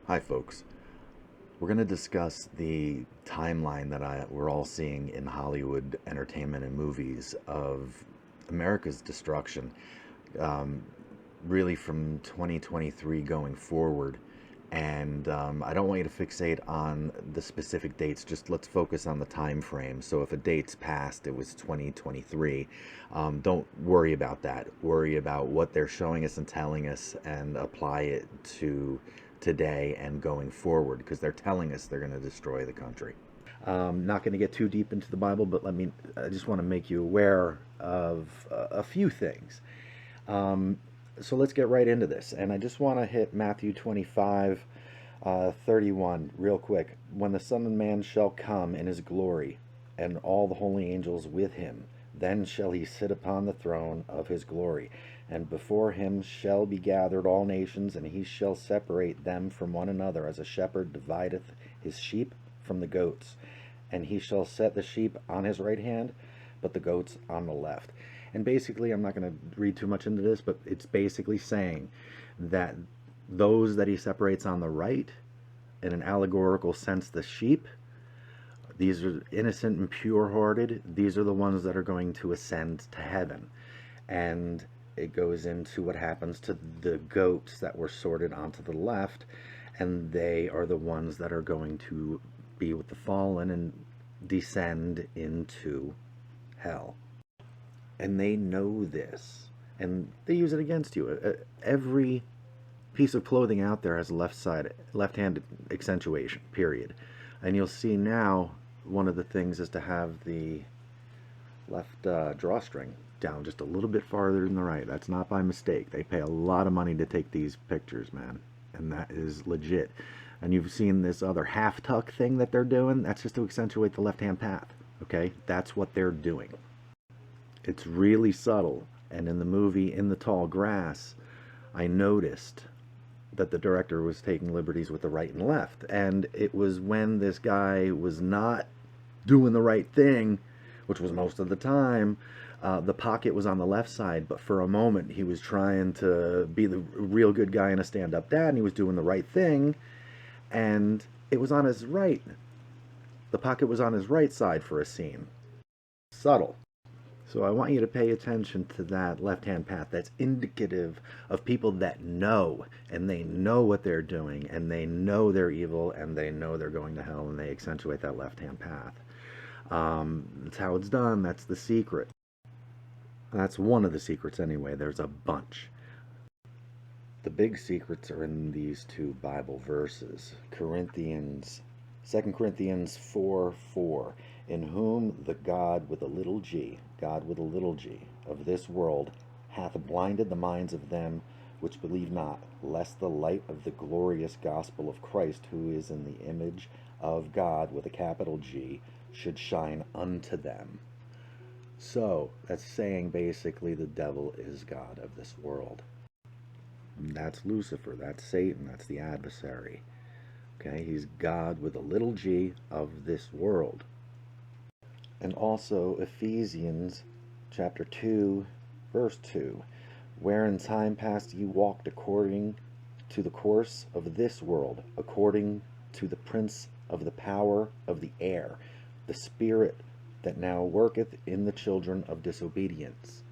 Hi, folks. We're going to discuss the timeline that we're all seeing in Hollywood entertainment and movies of America's destruction, um, really from 2023 going forward. And I don't want you to fixate on the specific dates. Just let's focus on the time frame. So if a date's passed, it was 2023. Don't worry about that. Worry about what they're showing us and telling us, and apply it to today and going forward, because they're telling us they're going to destroy the country. Not going to get too deep into the Bible, but I just want to make you aware of a few things. So let's get right into this. And I just want to hit Matthew 25, 31 real quick. When the Son of Man shall come in his glory, and all the holy angels with him, then shall he sit upon the throne of his glory. And before him shall be gathered all nations, and he shall separate them from one another, as a shepherd divideth his sheep from the goats. And he shall set the sheep on his right hand, but the goats on the left. And basically, I'm not going to read too much into this, but it's basically saying that those that he separates on the right, in an allegorical sense, the sheep, these are innocent and pure-hearted. These are the ones that are going to ascend to heaven. And it goes into what happens to the goats that were sorted onto the left, and they are the ones that are going to be with the fallen and descend into hell. And they know this, and they use it against you. Every piece of clothing out there has a left-hand accentuation, period. And you'll see now one of the things is to have the left drawstring down just a little bit farther than the right. That's not by mistake. They pay a lot of money to take these pictures, man, and that is legit. And you've seen this other half tuck thing that they're doing. That's just to accentuate the left-hand path. Okay, that's what they're doing. It's really subtle. And in the movie In the Tall Grass, I noticed that the director was taking liberties with the right and left. And it was when this guy was not doing the right thing, which was most of the time, the pocket was on the left side, but for a moment he was trying to be the real good guy and a stand-up dad, and he was doing the right thing, and it was on his right. The pocket was on his right side for a scene. Subtle. So I want you to pay attention to that left-hand path. That's indicative of people that know, and they know what they're doing, and they know they're evil, and they know they're going to hell, and they accentuate that left-hand path. That's how it's done. That's the secret. That's one of the secrets anyway. There's a bunch. The big secrets are in these two Bible verses. 2 Corinthians 4:4, in whom the God with a little g, of this world hath blinded the minds of them which believe not, lest the light of the glorious gospel of Christ, who is in the image of God with a capital G, should shine unto them. So that's saying basically the devil is God of this world. That's Lucifer, that's Satan, that's the adversary. Okay, he's God with a little g of this world. And also Ephesians chapter 2, verse 2, where in time past ye walked according to the course of this world, according to the prince of the power of the air, the spirit that now worketh in the children of disobedience.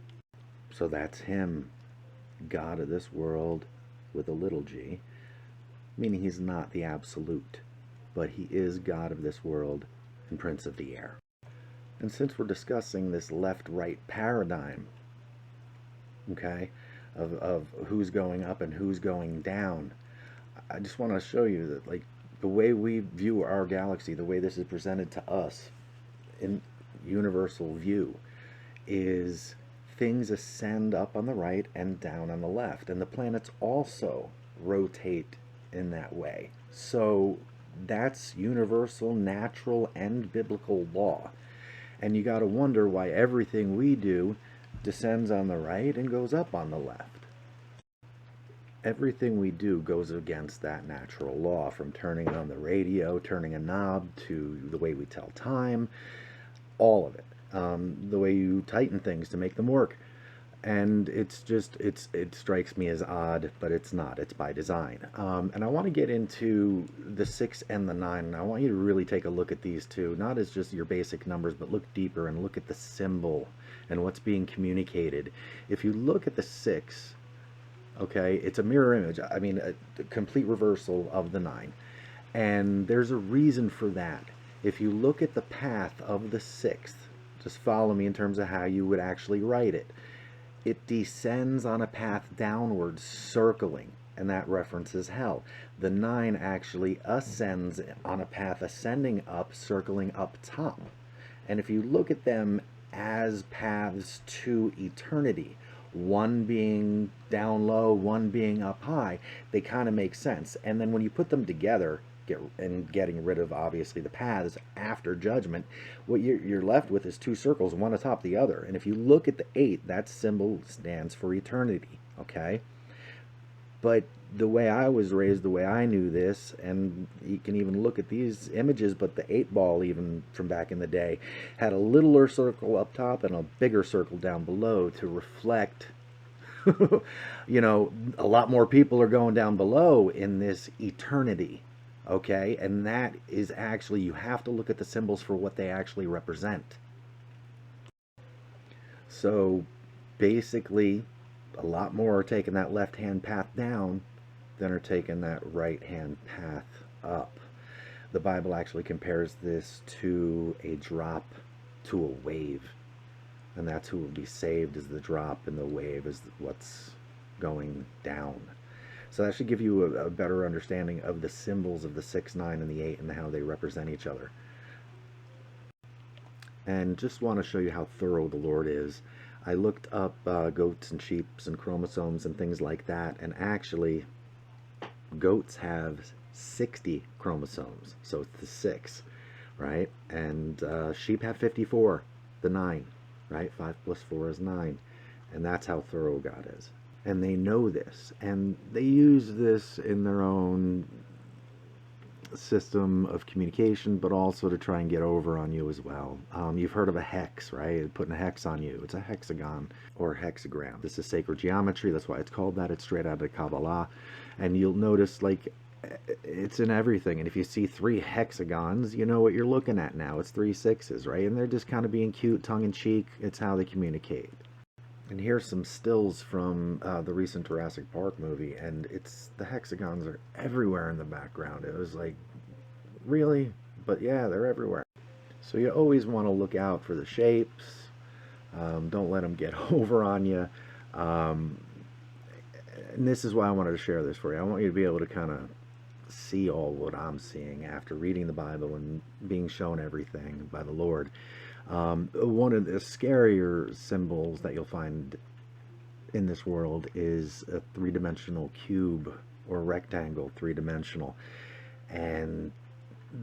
So that's him, God of this world with a little g, meaning he's not the absolute, but he is God of this world and prince of the air. And since we're discussing this left-right paradigm, okay, of who's going up and who's going down, I just want to show you that, like, the way we view our galaxy, the way this is presented to us in universal view, is things ascend up on the right and down on the left, and the planets also rotate in that way. So that's universal, natural, and biblical law. And you got to wonder why everything we do descends on the right and goes up on the left. Everything we do goes against that natural law, from turning on the radio, turning a knob, to the way we tell time, all of it. The way you tighten things to make them work. And it strikes me as odd, but it's not. It's by design. And I want to get into the 6 and the 9, and I want you to really take a look at these two, not as just your basic numbers, but look deeper and look at the symbol and what's being communicated. If you look at the 6, okay, it's a mirror image. I mean, a complete reversal of the 9. And there's a reason for that. If you look at the path of the 6th, just follow me in terms of how you would actually write it. It descends on a path downwards, circling, and that references hell. The 9 actually ascends on a path ascending up, circling up top. And if you look at them as paths to eternity, one being down low, one being up high, they kind of make sense. And then when you put them together, getting rid of obviously the paths after judgment, what you're left with is two circles, one atop the other. And if you look at the 8, that symbol stands for eternity, okay? But the way I was raised, the way I knew this, and you can even look at these images, but the 8 ball, even from back in the day, had a littler circle up top and a bigger circle down below to reflect you know, a lot more people are going down below in this eternity. Okay, and that is actually, you have to look at the symbols for what they actually represent. So basically, a lot more are taking that left-hand path down than are taking that right-hand path up. The Bible actually compares this to a drop to a wave, and that's who will be saved, is the drop, and the wave is what's going down. So that should give you a better understanding of the symbols of the 6, 9, and the 8 and how they represent each other. And just want to show you how thorough the Lord is. I looked up goats and sheep and chromosomes and things like that, and actually goats have 60 chromosomes, so it's the 6, right? And sheep have 54, the 9, right? 5 plus 4 is 9, and that's how thorough God is. And they know this, and they use this in their own system of communication, but also to try and get over on you as well. You've heard of a hex, right? Putting a hex on you. It's a hexagon or hexagram. This is sacred geometry. That's why it's called that. It's straight out of Kabbalah. And you'll notice, like, it's in everything. And if you see 3 hexagons, you know what you're looking at now. It's 3 6s, right? And they're just kind of being cute, tongue-in-cheek. It's how they communicate. And here's some stills from the recent Jurassic Park movie, and the hexagons are everywhere in the background. It was like, really? But yeah, they're everywhere. So you always want to look out for the shapes. Don't let them get over on you. And this is why I wanted to share this for you. I want you to be able to kind of see all what I'm seeing after reading the Bible and being shown everything by the Lord. One of the scarier symbols that you'll find in this world is a 3-dimensional cube or rectangle, 3-dimensional. And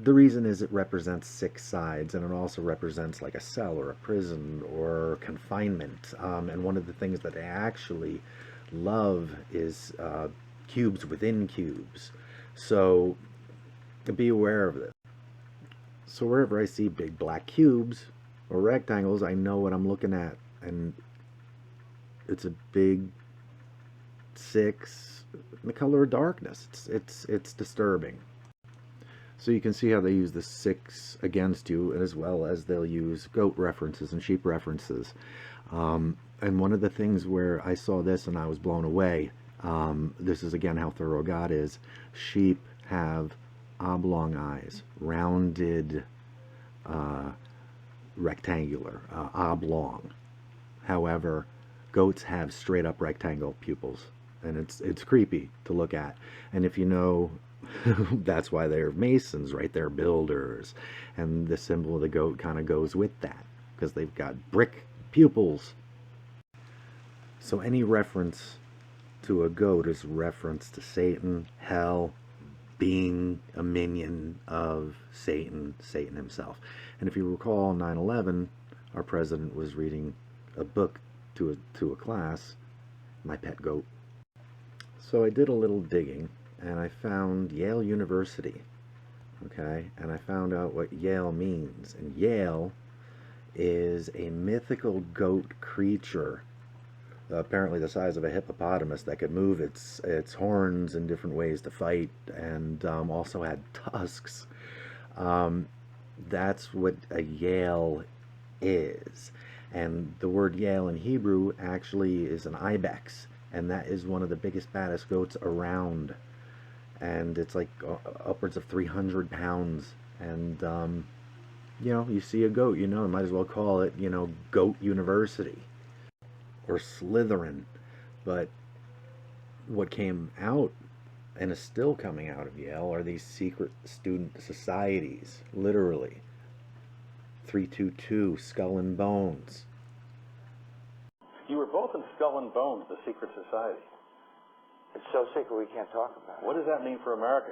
the reason is it represents 6 sides, and it also represents like a cell or a prison or confinement. And one of the things that they actually love is cubes within cubes. So be aware of this. So wherever I see big black cubes or rectangles, I know what I'm looking at, and it's a big 6 in the color of darkness. It's disturbing. So you can see how they use the 6 against you, as well as they'll use goat references and sheep references. And one of the things where I saw this and I was blown away, this is again how thorough God is. Sheep have oblong eyes, rounded, rectangular, oblong. However, goats have straight up rectangle pupils, and it's creepy to look at. And if you know, that's why they're masons, right? They're builders, and the symbol of the goat kind of goes with that, because they've got brick pupils. So any reference to a goat is reference to Satan, hell, being a minion of Satan himself. And if you recall, 9/11, our president was reading a book to a class, My Pet Goat. So I did a little digging, and I found Yale University, okay? And I found out what Yale means. And Yale is a mythical goat creature apparently the size of a hippopotamus, that could move its horns in different ways to fight, and also had tusks. Um, that's what a Yale is. And the word Yale in Hebrew actually is an ibex, and that is one of the biggest, baddest goats around. And it's like upwards of 300 pounds. And, you see a goat, might as well call it, Goat University or Slytherin. But what came out and is still coming out of Yale are these secret student societies, literally. 322, Skull and Bones. You were both in Skull and Bones, the secret society. It's so secret we can't talk about it. What does that mean for America?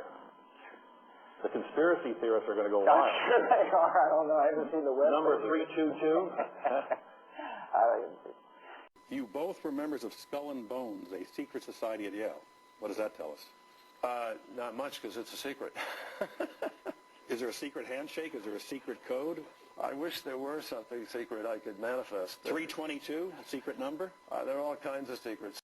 The conspiracy theorists are going to go wild. I'm sure they are. I don't know. I haven't seen the website. Number 322? You both were members of Skull and Bones, a secret society at Yale. What does that tell us? Not much, because it's a secret. Is there a secret handshake? Is there a secret code? I wish there were something secret I could manifest. 322, a secret number? There are all kinds of secrets.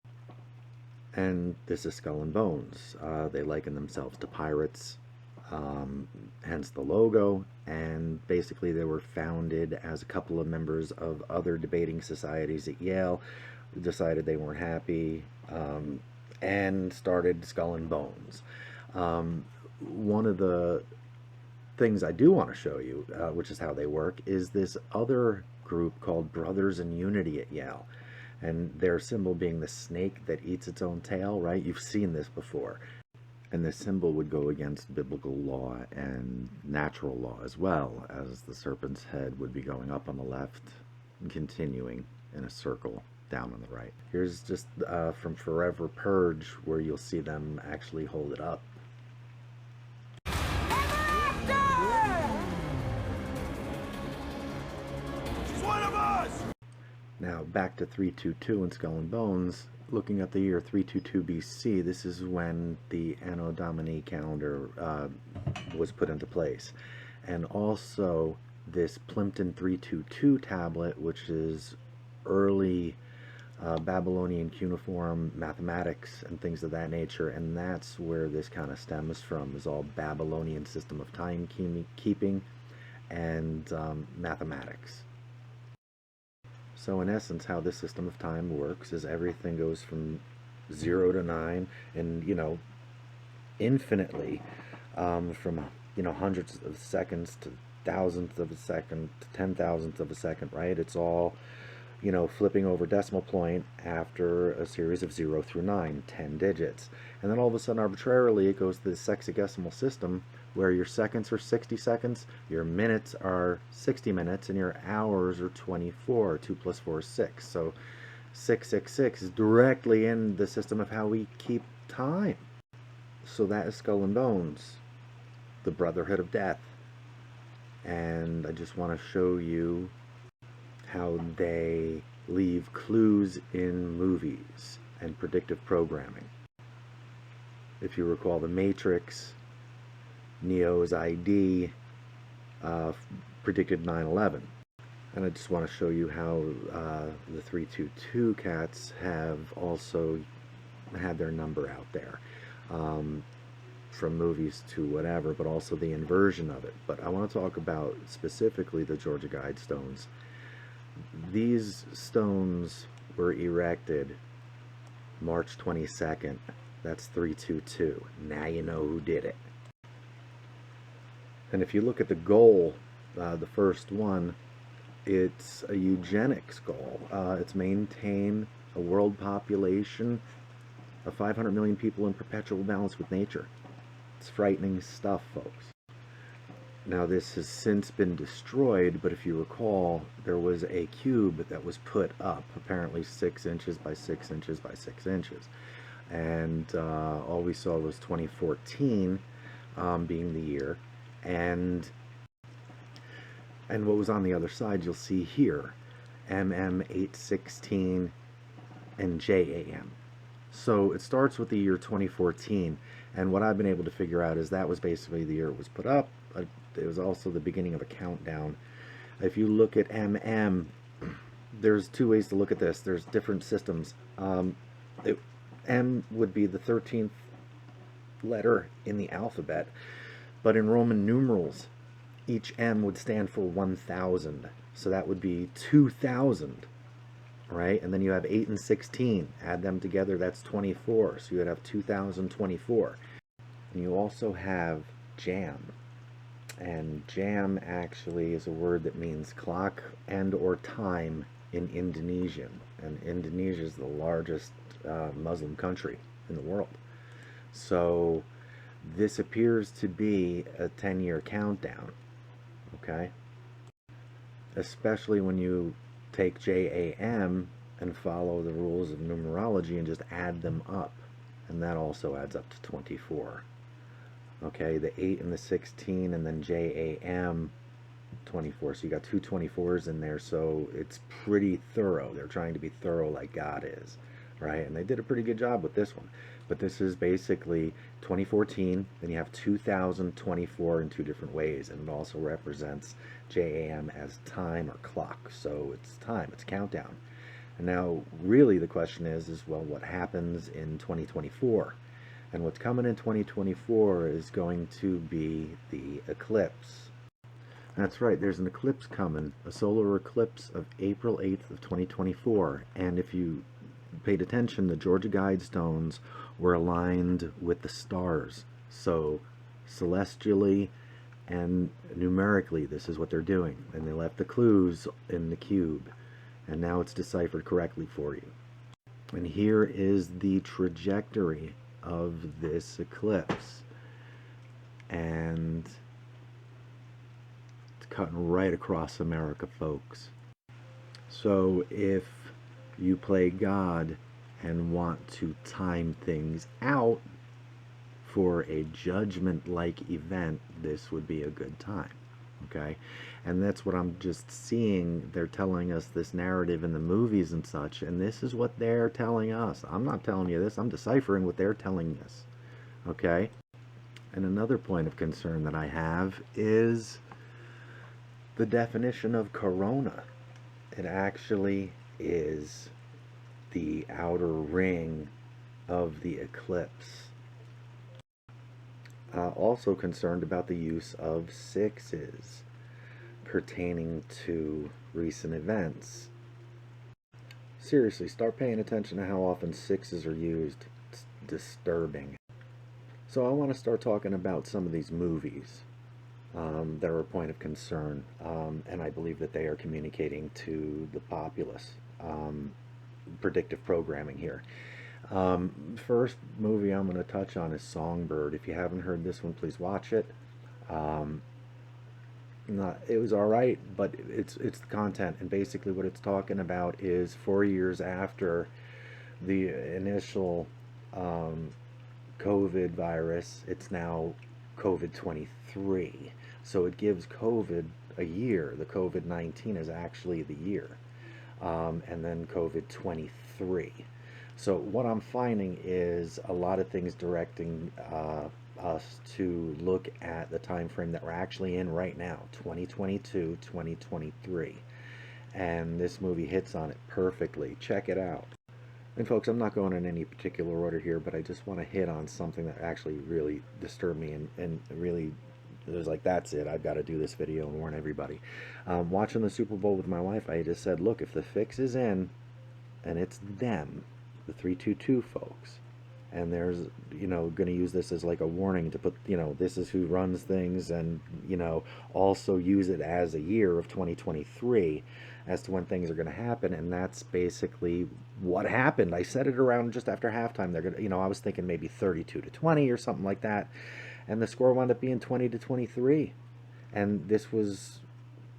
And this is Skull and Bones. They liken themselves to pirates, hence the logo. And basically they were founded as a couple of members of other debating societies at Yale, decided they weren't happy, and started Skull and Bones. One of the things I do want to show you, which is how they work, is this other group called Brothers in Unity at Yale. And their symbol being the snake that eats its own tail, right? You've seen this before. And this symbol would go against biblical law and natural law, as well as the serpent's head would be going up on the left and continuing in a circle down on the right. Here's just from Forever Purge, where you'll see them actually hold it up. Now, back to 322 and Skull and Bones, looking at the year 322 BC, this is when the Anno Domini calendar was put into place. And also this Plimpton 322 tablet, which is early Babylonian cuneiform mathematics and things of that nature, and that's where this kind of stems from, is all Babylonian system of time keeping and mathematics. So in essence, how this system of time works is everything goes from 0 to 9, and infinitely, from hundreds of seconds to thousandths of a second to 10,000ths of a second, right? It's all flipping over decimal point after a series of 0 through 9, 10 digits. And then all of a sudden, arbitrarily, it goes to this sexagesimal system where your seconds are 60 seconds, your minutes are 60 minutes, and your hours are 24. 2 plus 4 is 6. So 666 is directly in the system of how we keep time. So that is Skull and Bones, the Brotherhood of Death. And I just want to show you how they leave clues in movies and predictive programming. If you recall The Matrix, Neo's ID predicted 9/11. And I just want to show you how the 322 cats have also had their number out there. From movies to whatever, but also the inversion of it. But I want to talk about specifically the Georgia Guidestones. These stones were erected March 22nd. That's 322. Now you know who did it. And if you look at the goal, the first one, it's a eugenics goal. It's maintain a world population of 500 million people in perpetual balance with nature. It's frightening stuff, folks. Now, this has since been destroyed, but if you recall, there was a cube that was put up, apparently 6 inches by 6 inches by 6 inches. And all we saw was 2014 being the year. And what was on the other side, you'll see here, MM816 and JAM. So it starts with the year 2014, and what I've been able to figure out is that was basically the year it was put up. It was also the beginning of a countdown. If you look at MM, there's two ways to look at this. There's different systems. It, M would be the 13th letter in the alphabet, but in Roman numerals, each M would stand for 1,000. So that would be 2,000, right? And then you have 8 and 16. Add them together, that's 24. So you would have 2,024. And you also have jam. And jam actually is a word that means clock and or time in Indonesian. And Indonesia is the largest Muslim country in the world. So this appears to be a 10-year countdown, okay? Especially when you take JAM and follow the rules of numerology and just add them up. And that also adds up to 24. Okay, the 8 and the 16 and then JAM 24. So you got two 24s in there, so it's pretty thorough. They're trying to be thorough like God is, right? And they did a pretty good job with this one. But this is basically 2014, then you have 2024 in two different ways, and it also represents JAM as time or clock. So it's time, it's countdown. And now really the question is well, what happens in 2024? And what's coming in 2024 is going to be the eclipse. That's right, there's an eclipse coming, a solar eclipse of April 8th of 2024. And if you paid attention, the Georgia Guidestones were aligned with the stars. So celestially and numerically, this is what they're doing. And they left the clues in the cube. And now it's deciphered correctly for you. And here is the trajectory of this eclipse. And it's cutting right across America, folks. So if you play God and want to time things out for a judgment-like event, this would be a good time, okay? And that's what I'm just seeing. They're telling us this narrative in the movies and such, and this is what they're telling us. I'm not telling you this, I'm deciphering what they're telling us, okay? And another point of concern that I have is the definition of corona. It actually is the outer ring of the eclipse. Also concerned about the use of sixes pertaining to recent events. Seriously, start paying attention to how often sixes are used. It's disturbing. So I want to start talking about some of these movies that are a point of concern, and I believe that they are communicating to the populace. Predictive programming here. First movie I'm going to touch on is Songbird. If you haven't heard this one, please watch it. It was alright, but it's the content, and basically what it's talking about is 4 years after the initial COVID virus, it's now COVID-23. So it gives COVID a year. The COVID-19 is actually the year. And then COVID-23. So what I'm finding is a lot of things directing us to look at the time frame that we're actually in right now, 2022, 2023. And this movie hits on it perfectly. Check it out. And folks, I'm not going in any particular order here, but I just want to hit on something that actually really disturbed me and really it was like, that's it, I've got to do this video and warn everybody. Watching the Super Bowl with my wife, I just said, look, if the fix is in, and it's them, the 322 folks, and there's, going to use this as like a warning to put, this is who runs things, and, also use it as a year of 2023 as to when things are going to happen, and that's basically what happened. I said it around just after halftime. They're going to, I was thinking maybe 32-20 or something like that. And the score wound up being 20-23. And this was,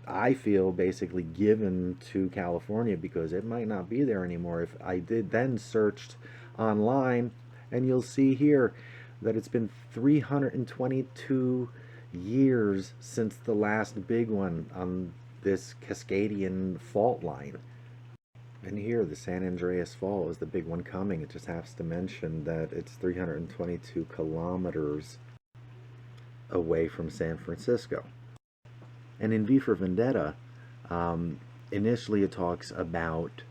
I feel, basically given to California because it might not be there anymore. If I did then searched online, and you'll see here that it's been 322 years since the last big one on this Cascadian fault line. And here, the San Andreas Fault is the big one coming. It just has to mention that it's 322 kilometers away from San Francisco. And in V for Vendetta, initially it talks about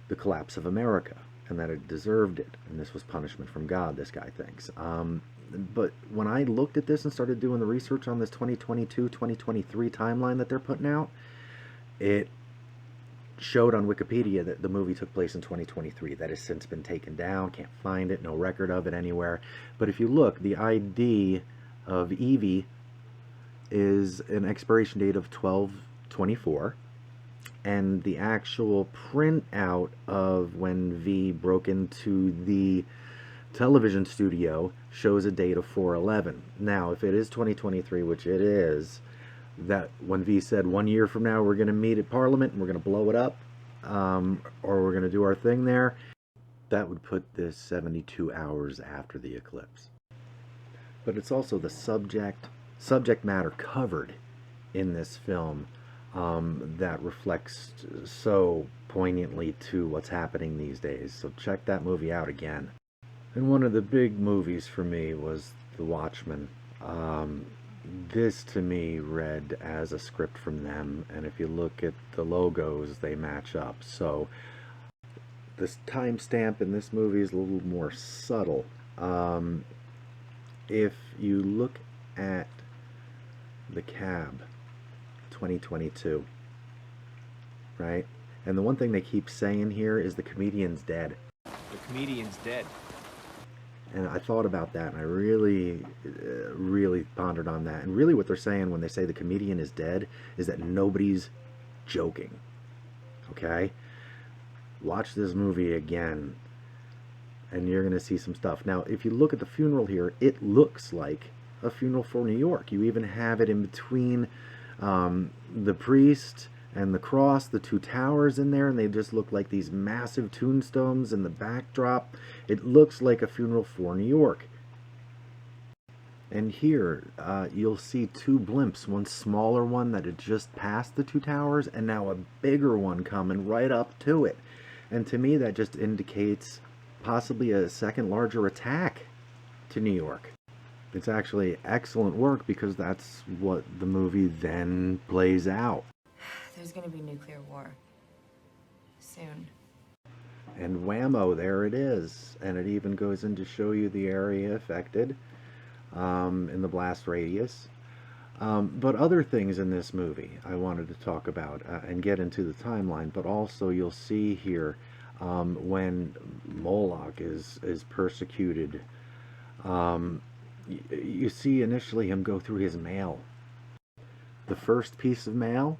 the collapse of America and that it deserved it, and this was punishment from God, this guy thinks. But when I looked at this and started doing the research on this 2022-2023 timeline that they're putting out, it showed on Wikipedia that the movie took place in 2023. That has since been taken down. Can't find it. No record of it anywhere. But if you look, the ID of Evie is an expiration date of 12/24, and the actual printout of when V broke into the television studio shows a date of 4/11. Now, if it is 2023, which it is, that when V said 1 year from now we're going to meet at Parliament and we're going to blow it up, or we're going to do our thing there, that would put this 72 hours after the eclipse. But it's also the subject matter covered in this film that reflects so poignantly to what's happening these days. So check that movie out again. And one of the big movies for me was The Watchmen. This to me read as a script from them, and if you look at the logos, they match up. So this timestamp in this movie is a little more subtle. If you look at the cab, 2022, right? And the one thing they keep saying here is the comedian's dead. The comedian's dead. And I thought about that, and I really, really pondered on that. And really what they're saying when they say the comedian is dead is that nobody's joking. Okay? Watch this movie again, and you're going to see some stuff. Now, if you look at the funeral here, it looks like a funeral for New York. You even have it in between the priest and the cross, the two towers in there, and they just look like these massive tombstones in the backdrop. It looks like a funeral for New York. And here you'll see two blimps, one smaller one that had just passed the two towers, and now a bigger one coming right up to it. And to me that just indicates possibly a second larger attack to New York. It's actually excellent work because that's what the movie then plays out. There's gonna be nuclear war. Soon. And whammo, there it is. And it even goes in to show you the area affected in the blast radius. But other things in this movie I wanted to talk about and get into the timeline. But also you'll see here when Moloch is persecuted, you see initially him go through his mail. The first piece of mail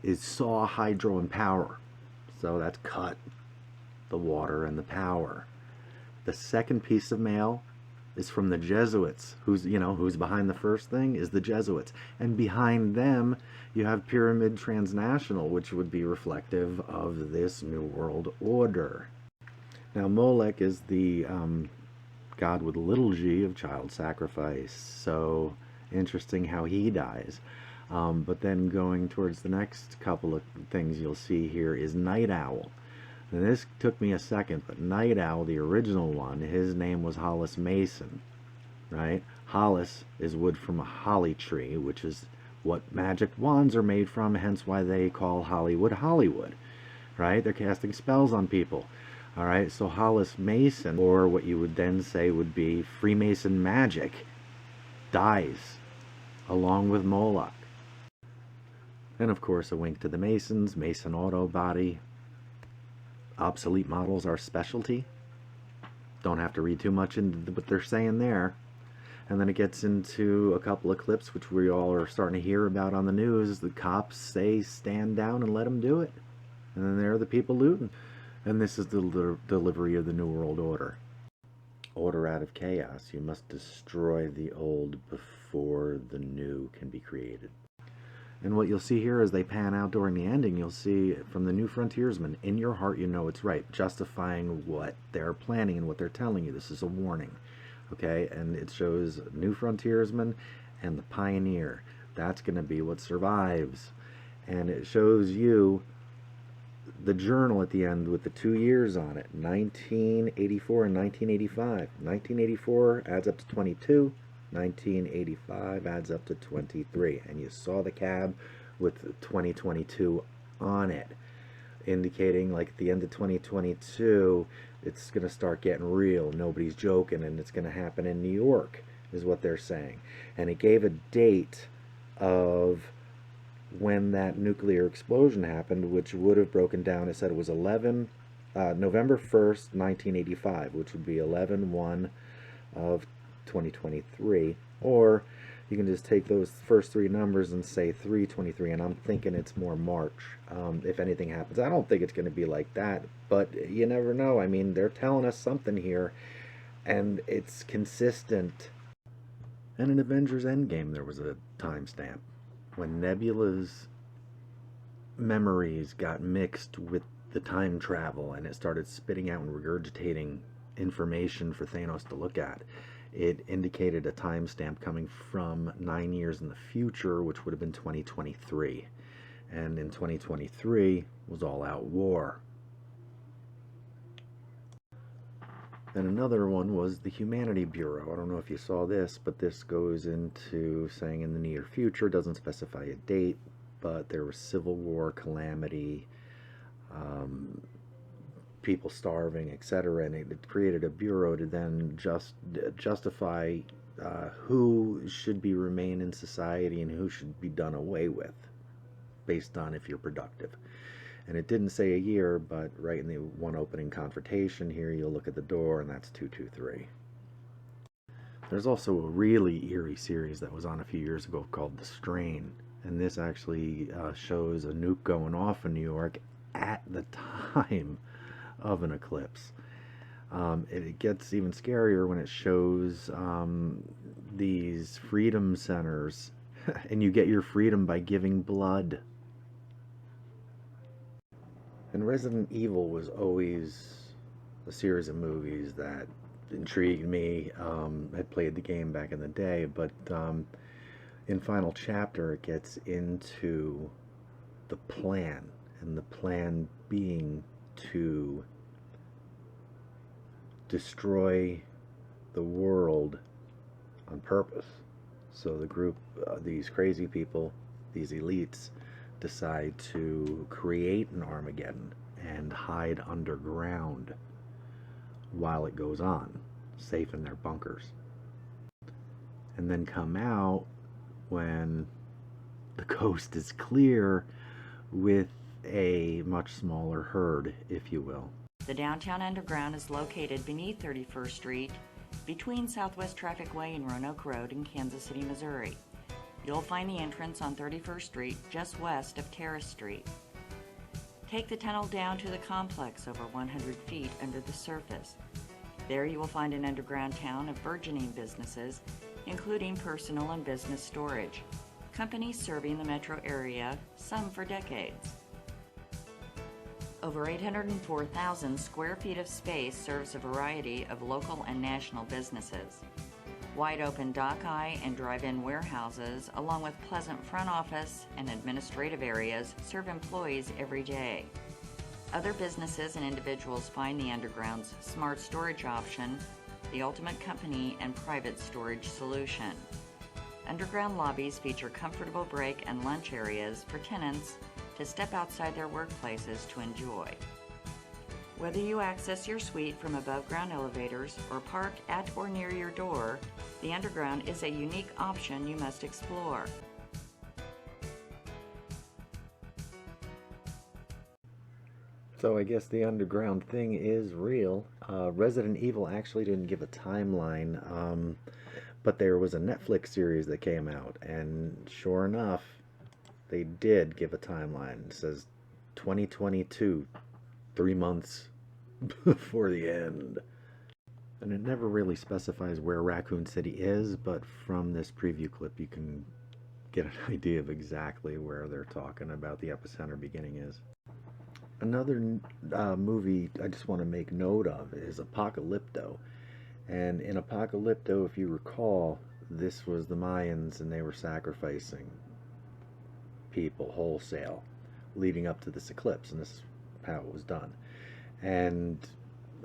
is saw, hydro, and power. So that's cut, the water, and the power. The second piece of mail is from the Jesuits. Who's behind the first thing is the Jesuits. And behind them, you have Pyramid Transnational, which would be reflective of this New World Order. Now, Molech is the god with a little g of child sacrifice. So interesting how he dies. But then going towards the next couple of things you'll see here is Night Owl. And this took me a second, but Night Owl, the original one, his name was Hollis Mason, right? Hollis is wood from a holly tree, which is what magic wands are made from, hence why they call Hollywood Hollywood, right? They're casting spells on people. All right, so Hollis Mason, or what you would then say would be Freemason magic, dies along with Moloch. And of course, a wink to the Masons, Mason auto body. Obsolete models are specialty. Don't have to read too much into what they're saying there. And then it gets into a couple of clips, which we all are starting to hear about on the news. The cops say, stand down and let them do it. And then there are the people looting. And this is the delivery of the New World Order. Order out of chaos. You must destroy the old before the new can be created. And what you'll see here as they pan out during the ending, you'll see from the New Frontiersman, in your heart you know it's right, justifying what they're planning and what they're telling you. This is a warning, okay? And it shows New Frontiersman and the Pioneer. That's going to be what survives. And it shows you the journal at the end with the 2 years on it, 1984 and 1985. 1984 adds up to 22. 1985 adds up to 23, and you saw the cab with 2022 on it, indicating like at the end of 2022, it's going to start getting real. Nobody's joking, and it's going to happen in New York, is what they're saying. And it gave a date of when that nuclear explosion happened, which would have broken down. It said it was November 1st, 1985, which would be 11/1 of 2023. Or you can just take those first three numbers and say 3/23, and I'm thinking it's more March, if anything happens. I don't think it's going to be like that, but you never know. I mean, they're telling us something here, and it's consistent. And in Avengers Endgame, there was a timestamp when Nebula's memories got mixed with the time travel, and it started spitting out and regurgitating information for Thanos to look at. It indicated a timestamp coming from 9 years in the future, which would have been 2023. And in 2023 was all-out war. And another one was the Humanity Bureau. I don't know if you saw this, but this goes into saying in the near future, doesn't specify a date, but there was civil war, calamity, people starving, etc., and it created a bureau to then justify who should be remain in society and who should be done away with, based on if you're productive. And it didn't say a year, but right in the one opening confrontation here, you'll look at the door, and that's 223. There's also a really eerie series that was on a few years ago called The Strain, and this actually shows a nuke going off in New York at the time of an eclipse. It gets even scarier when it shows these freedom centers, and you get your freedom by giving blood. And Resident Evil was always a series of movies that intrigued me. I'd played the game back in the day, but in Final Chapter it gets into the plan, and the plan being to destroy the world on purpose. So the group, these crazy people, these elites, decide to create an Armageddon and hide underground while it goes on, safe in their bunkers, and then come out when the coast is clear with a much smaller herd, if you will. The downtown underground is located beneath 31st Street, between Southwest Traffic Way and Roanoke Road in Kansas City, Missouri. You'll find the entrance on 31st Street, just west of Terrace Street. Take the tunnel down to the complex over 100 feet under the surface. There you will find an underground town of burgeoning businesses, including personal and business storage, companies serving the metro area, some for decades. Over 804,000 square feet of space serves a variety of local and national businesses. Wide open dock-eye and drive-in warehouses, along with pleasant front office and administrative areas, serve employees every day. Other businesses and individuals find the underground's smart storage option the ultimate company and private storage solution. Underground lobbies feature comfortable break and lunch areas for tenants to step outside their workplaces to enjoy. Whether you access your suite from above-ground elevators or park at or near your door, the underground is a unique option you must explore. So I guess the underground thing is real. Resident Evil actually didn't give a timeline, but there was a Netflix series that came out, and sure enough, they did give a timeline. It says 2022, 3 months before the end. And it never really specifies where Raccoon City is, but from this preview clip you can get an idea of exactly where they're talking about the epicenter beginning is. Another movie I just want to make note of is Apocalypto. And in Apocalypto, if you recall, this was the Mayans, and they were sacrificing people wholesale leading up to this eclipse, and this is how it was done. And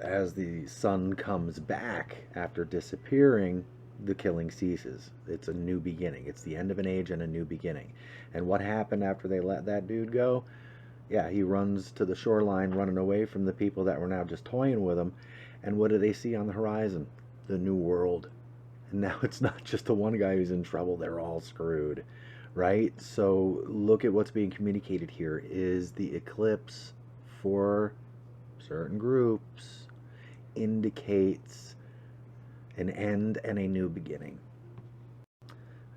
as the sun comes back after disappearing, the killing ceases. It's a new beginning. It's the end of an age and a new beginning. And what happened after they let that dude go? Yeah, he runs to the shoreline, running away from the people that were now just toying with him. And what do they see on the horizon? The new world. And now it's not just the one guy who's in trouble, they're all screwed, right? So look at what's being communicated here is the eclipse for certain groups indicates an end and a new beginning.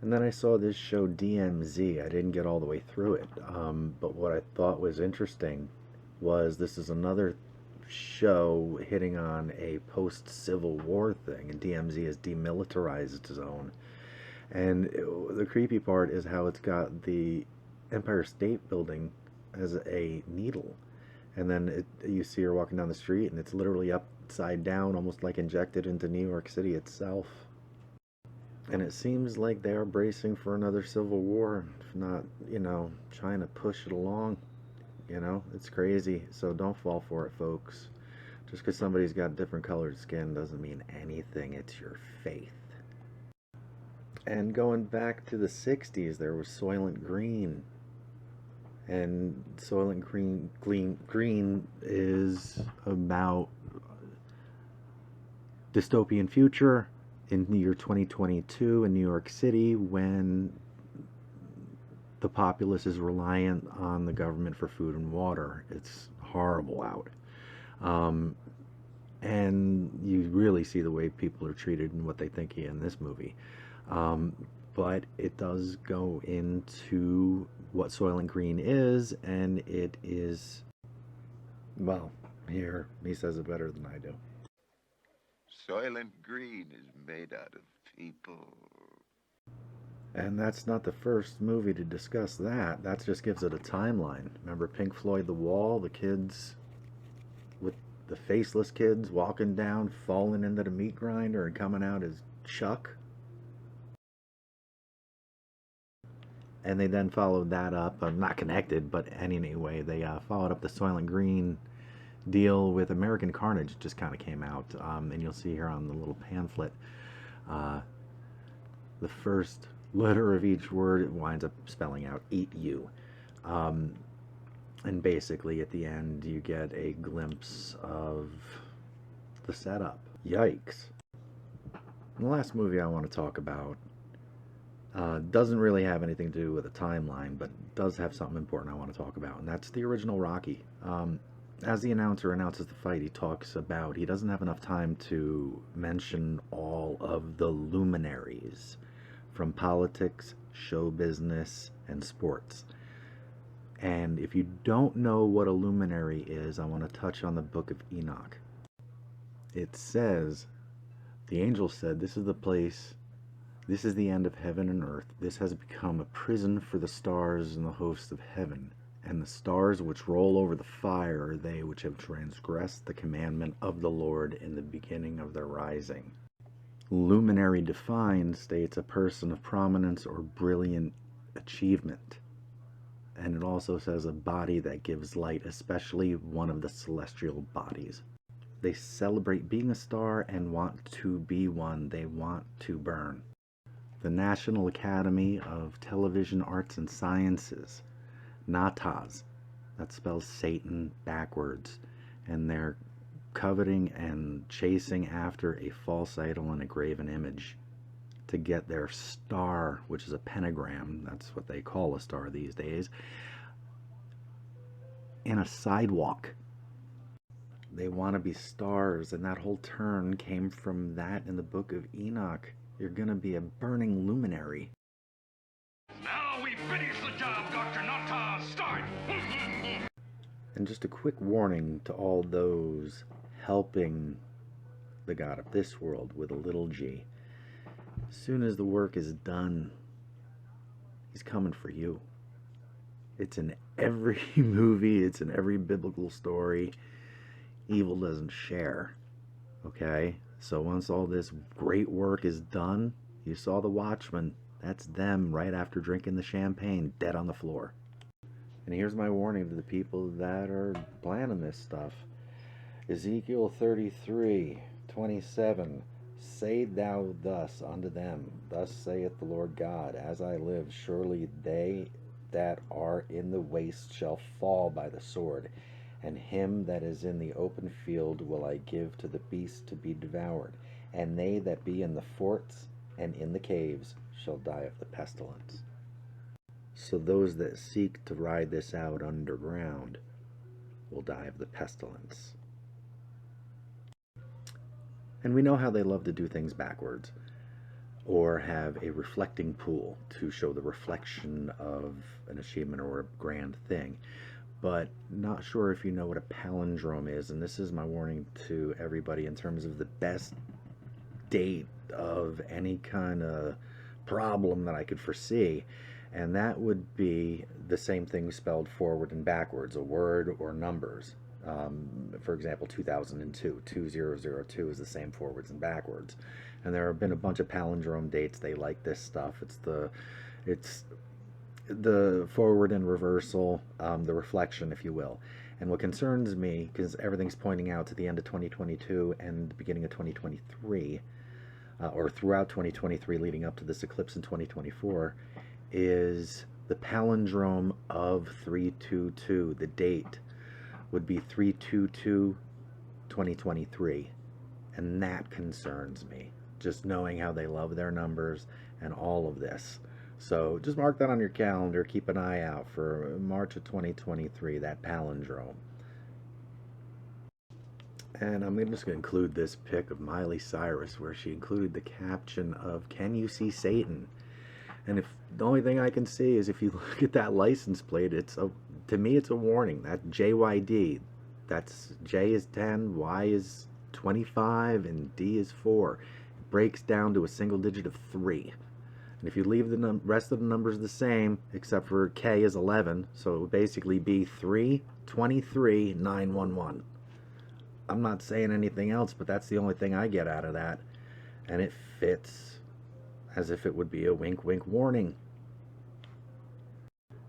And then I saw this show DMZ. I didn't get all the way through it, but what I thought was interesting was this is another show hitting on a post-Civil War thing, and DMZ is demilitarized zone. And the creepy part is how it's got the Empire State Building as a needle, and then you see her walking down the street, and it's literally upside down, almost like injected into New York City itself. And it seems like they are bracing for another civil war, if not, trying to push it along. It's crazy. So don't fall for it, folks. Just because somebody's got different colored skin doesn't mean anything. It's your faith. And going back to the 60s, there was Soylent Green. And Soylent Green is about dystopian future in the year 2022 in New York City, when the populace is reliant on the government for food and water. It's horrible out. And you really see the way people are treated and what they think in this movie. But it does go into what Soylent Green is, and it is, well, here, he says it better than I do. Soylent Green is made out of people. And that's not the first movie to discuss that. That just gives it a timeline. Remember Pink Floyd The Wall? The kids with the faceless kids walking down, falling into the meat grinder and coming out as Chuck. And they then followed that up, not connected, but anyway, they followed up the Soylent Green deal with American Carnage. Just kind of came out, and you'll see here on the little pamphlet the first letter of each word, it winds up spelling out eat you. And basically at the end you get a glimpse of the setup. Yikes. And the last movie I want to talk about doesn't really have anything to do with a timeline, but does have something important I want to talk about, and that's the original Rocky. As the announcer announces the fight, he talks about he doesn't have enough time to mention all of the luminaries from politics, show business, and sports. And if you don't know what a luminary is, I want to touch on the book of Enoch. It says, the angel said, this is the place, this is the end of heaven and earth. This has become a prison for the stars and the hosts of heaven. And the stars which roll over the fire are they which have transgressed the commandment of the Lord in the beginning of their rising. Luminary defined states a person of prominence or brilliant achievement. And it also says a body that gives light, especially one of the celestial bodies. They celebrate being a star and want to be one. They want to burn. The National Academy of Television Arts and Sciences, Natas, that spells Satan backwards, and they're coveting and chasing after a false idol and a graven image to get their star, which is a pentagram, that's what they call a star these days, in a sidewalk. They want to be stars, and that whole term came from that in the book of Enoch. You're going to be a burning luminary. Now we finish the job, Dr. Nata. Start! And just a quick warning to all those helping the God of this world with a little g. As soon as the work is done, he's coming for you. It's in every movie, it's in every biblical story. Evil doesn't share. Okay? So once all this great work is done, you saw the Watchmen. That's them right after drinking the champagne, dead on the floor. And here's my warning to the people that are planning this stuff. Ezekiel 33:27. Say thou thus unto them, thus saith the Lord God, as I live, surely they that are in the waste shall fall by the sword, and him that is in the open field will I give to the beast to be devoured, and they that be in the forts and in the caves shall die of the pestilence. So those that seek to ride this out underground will die of the pestilence. And we know how they love to do things backwards, or have a reflecting pool to show the reflection of an achievement or a grand thing. But not sure if you know what a palindrome is, and this is my warning to everybody in terms of the best date of any kind of problem that I could foresee, and that would be the same thing spelled forward and backwards, a word or numbers. For example, 2002, 2002 is the same forwards and backwards. And there have been a bunch of palindrome dates. They like this stuff. It's the forward and reversal, the reflection, if you will. And what concerns me, because everything's pointing out to the end of 2022 and the beginning of 2023, or throughout 2023 leading up to this eclipse in 2024, is the palindrome of 322. The date would be 3/22/2023, and that concerns me, just knowing how they love their numbers and all of this. So just mark that on your calendar, keep an eye out for March of 2023, that palindrome. And I'm just going to include this pic of Miley Cyrus where she included the caption of, "Can you see Satan?" And if the only thing I can see is if you look at that license plate, to me it's a warning. That JYD, that's J is 10, Y is 25, and D is 4. It breaks down to a single digit of 3. And if you leave the rest of the numbers the same, except for K is 11, so it would basically be 323-911. I'm not saying anything else, but that's the only thing I get out of that. And it fits as if it would be a wink wink warning.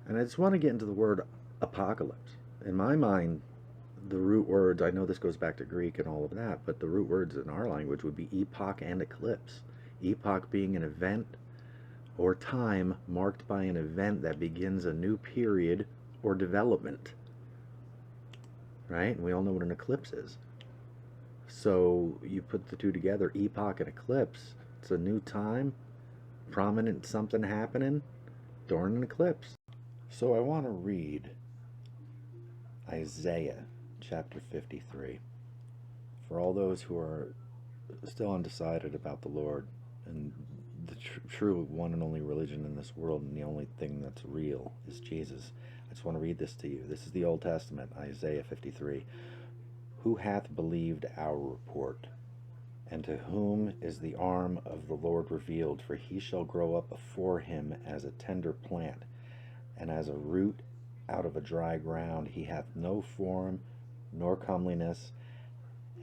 And I just want to get into the word apocalypse. In my mind, the root words, I know this goes back to Greek and all of that, but the root words in our language would be epoch and eclipse. Epoch being an event or time marked by an event that begins a new period or development. Right? And we all know what an eclipse is. So you put the two together, epoch and eclipse. It's a new time, prominent something happening during an eclipse. So I want to read Isaiah chapter 53 for all those who are still undecided about the Lord and the true one and only religion in this world, and the only thing that's real is Jesus. I just want to read this to you. This is the Old Testament, Isaiah 53. Who hath believed our report? And to whom is the arm of the Lord revealed? For he shall grow up before him as a tender plant, and as a root out of a dry ground. He hath no form nor comeliness,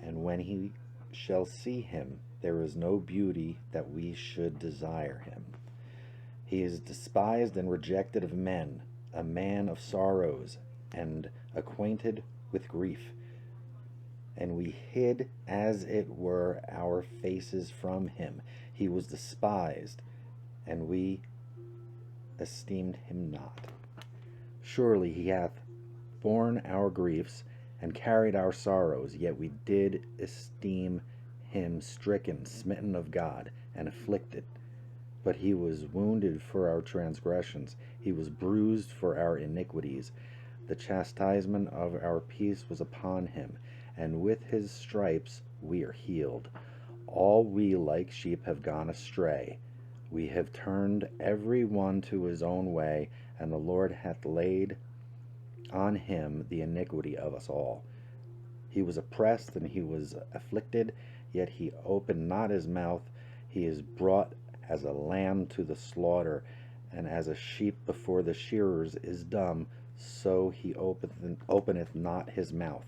and when he shall see him, there is no beauty that we should desire him. He is despised and rejected of men, a man of sorrows, and acquainted with grief. And we hid, as it were, our faces from him. He was despised, and we esteemed him not. Surely he hath borne our griefs, and carried our sorrows, yet we did esteem him stricken, smitten of God, and afflicted. But he was wounded for our transgressions, he was bruised for our iniquities. The chastisement of our peace was upon him, and with his stripes we are healed. All we like sheep have gone astray. We have turned every one to his own way, and the Lord hath laid on him the iniquity of us all. He was oppressed and he was afflicted, yet he opened not his mouth. He is brought as a lamb to the slaughter, and as a sheep before the shearers is dumb, so he openeth not his mouth.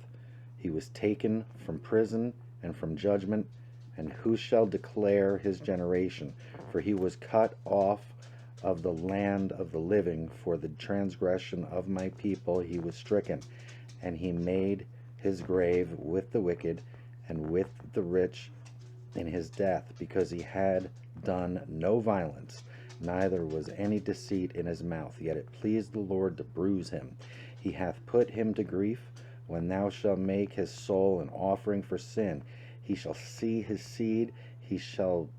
He was taken from prison and from judgment, and who shall declare his generation? For he was cut off of the land of the living. For the transgression of my people he was stricken, and he made his grave with the wicked and with the rich in his death, because he had done no violence, neither was any deceit in his mouth. Yet it pleased the Lord to bruise him. He hath put him to grief. When thou shalt make his soul an offering for sin, he shall see his seed, he shall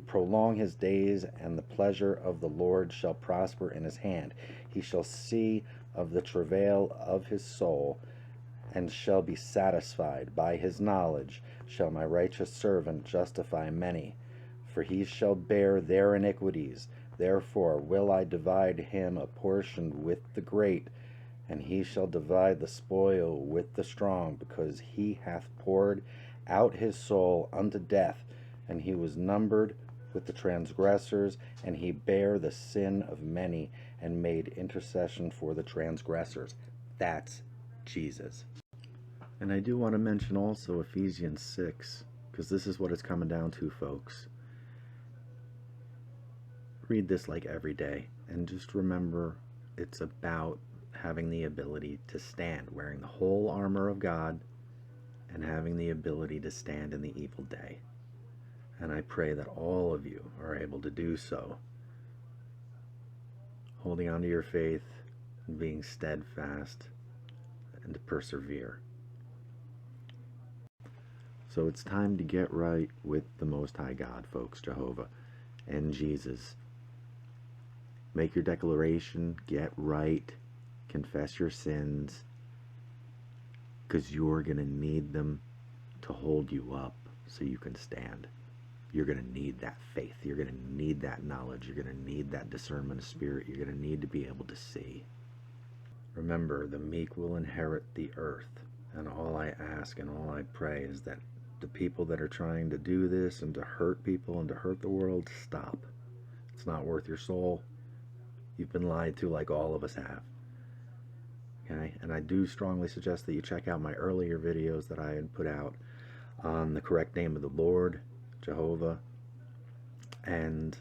prolong his days, and the pleasure of the Lord shall prosper in his hand. He shall see of the travail of his soul, and shall be satisfied. By his knowledge shall my righteous servant justify many, for he shall bear their iniquities. Therefore will I divide him a portion with the great, and he shall divide the spoil with the strong, because he hath poured out his soul unto death, and he was numbered with the transgressors, and he bare the sin of many, and made intercession for the transgressors. That's Jesus. And I do want to mention also Ephesians 6, because this is what it's coming down to, folks. Read this like every day, and just remember it's about having the ability to stand, wearing the whole armor of God, and having the ability to stand in the evil day. And I pray that all of you are able to do so, holding on to your faith and being steadfast and to persevere. So it's time to get right with the Most High God, folks, Jehovah, and Jesus. Make your declaration, get right, confess your sins, because you're going to need them to hold you up so you can stand. You're going to need that faith. You're going to need that knowledge. You're going to need that discernment of spirit. You're going to need to be able to see. Remember, the meek will inherit the earth. And all I ask and all I pray is that the people that are trying to do this and to hurt people and to hurt the world, stop. It's not worth your soul. You've been lied to like all of us have. Okay? And I do strongly suggest that you check out my earlier videos that I had put out on the correct name of the Lord, Jehovah, and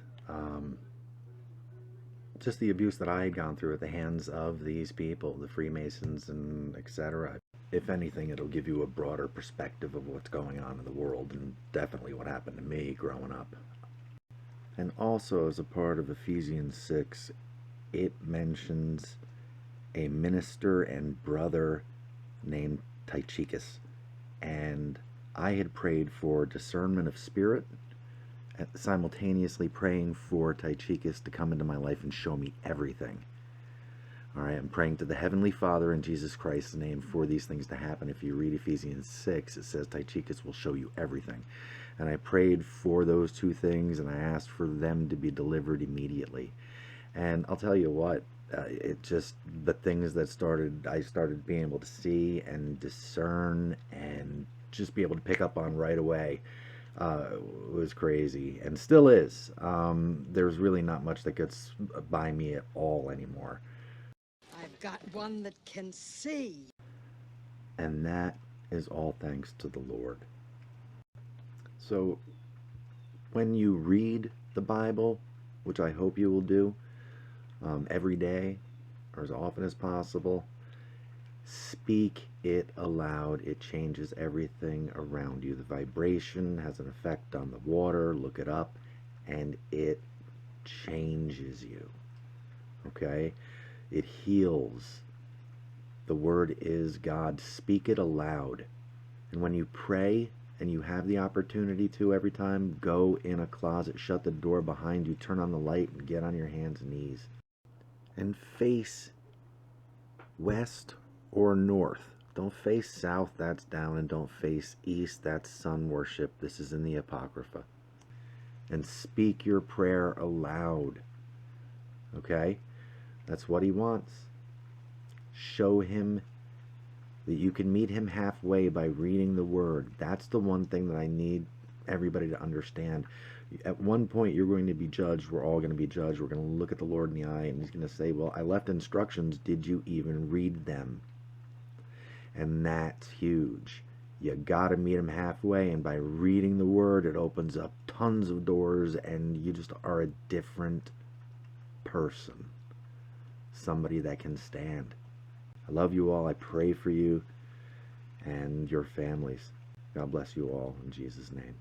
just the abuse that I had gone through at the hands of these people, the Freemasons and etc. If anything, it'll give you a broader perspective of what's going on in the world, and definitely what happened to me growing up. And also, as a part of Ephesians 6, it mentions a minister and brother named Tychicus, and I had prayed for discernment of spirit, simultaneously praying for Tychicus to come into my life and show me everything. Alright, I'm praying to the Heavenly Father in Jesus Christ's name for these things to happen. If you read Ephesians 6, it says Tychicus will show you everything. And I prayed for those two things, and I asked for them to be delivered immediately. And I'll tell you what, it just, the things that I started being able to see and discern and just be able to pick up on right away was crazy, and still is. There's really not much that gets by me at all anymore. I've got one that can see. And that is all thanks to the Lord. So when you read the Bible, which I hope you will do every day or as often as possible, speak it aloud. It changes everything around you. The vibration has an effect on the water. Look it up, and it changes you. Okay? It heals. The word is God. Speak it aloud. And when you pray, and you have the opportunity to every time, go in a closet, shut the door behind you, turn on the light, and get on your hands and knees. And face west or north. Don't face south, that's down, and don't face east, that's sun worship. This is in the Apocrypha. And speak your prayer aloud. Okay? That's what he wants. Show him that you can meet him halfway by reading the word. That's the one thing that I need everybody to understand. At one point, you're going to be judged. We're all going to be judged. We're going to look at the Lord in the eye, and he's going to say, well, I left instructions. Did you even read them? And that's huge. You got to meet him halfway, and by reading the word, it opens up tons of doors, and you just are a different person. Somebody that can stand. I love you all. I pray for you and your families. God bless you all in Jesus' name.